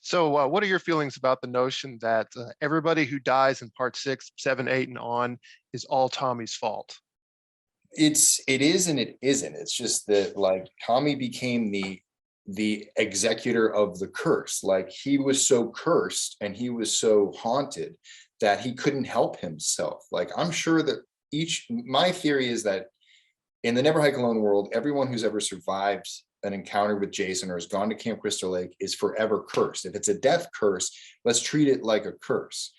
So, what are your feelings about the notion that everybody who dies in part six, seven, eight, and on is all Tommy's fault? It is and it isn't. It's just that like Tommy became the executor of the curse. Like he was so cursed and he was so haunted that he couldn't help himself. Like I'm sure that each my theory is that in the Never Hike Alone world, everyone who's ever survived an encounter with Jason or has gone to Camp Crystal Lake is forever cursed. If it's a death curse, let's treat it like a curse.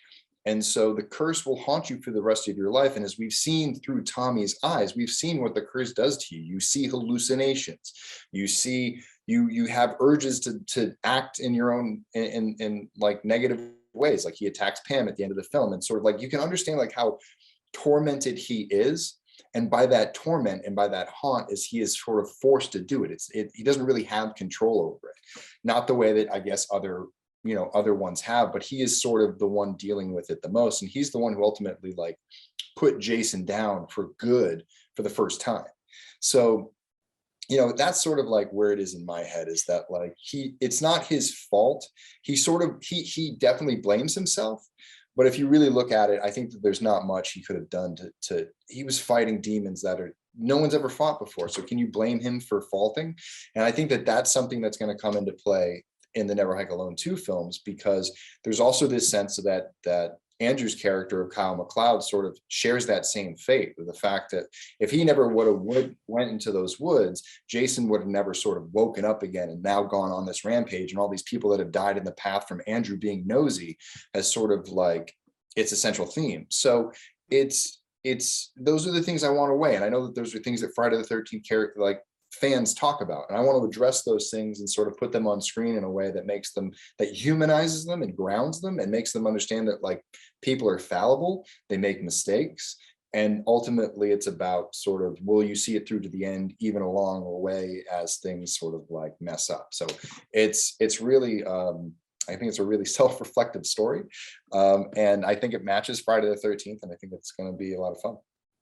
And so the curse will haunt you for the rest of your life. And as we've seen through Tommy's eyes, we've seen what the curse does to you. You see hallucinations. You see you have urges to act in your own in like negative ways. Like he attacks Pam at the end of the film, and sort of like you can understand like how tormented he is. And by that torment and by that haunt, is he is sort of forced to do it. He doesn't really have control over it, not the way that I guess other ones have, but he is sort of the one dealing with it the most, and he's the one who ultimately like put Jason down for good for the first time. So that's sort of like where it is in my head, is that like it's not his fault. He definitely blames himself, but if you really look at it, I think that there's not much he could have done to he was fighting demons that are no one's ever fought before. So can you blame him for faulting? And I think that that's something that's going to come into play in the Never Hike Alone 2 films, because there's also this sense of that Andrew's character of Kyle MacLeod sort of shares that same fate, with the fact that if he never went into those woods, Jason would have never sort of woken up again and now gone on this rampage, and all these people that have died in the path from Andrew being nosy as sort of like its essential theme. So it's those are the things I want to weigh, and I know that those are things that Friday the 13th character like fans talk about, and I want to address those things and sort of put them on screen in a way that humanizes them and grounds them and makes them understand that like people are fallible, they make mistakes, and ultimately it's about sort of, will you see it through to the end even along the way as things sort of like mess up. So it's really I think it's a really self-reflective story, and I think it matches Friday the 13th, and I think it's going to be a lot of fun.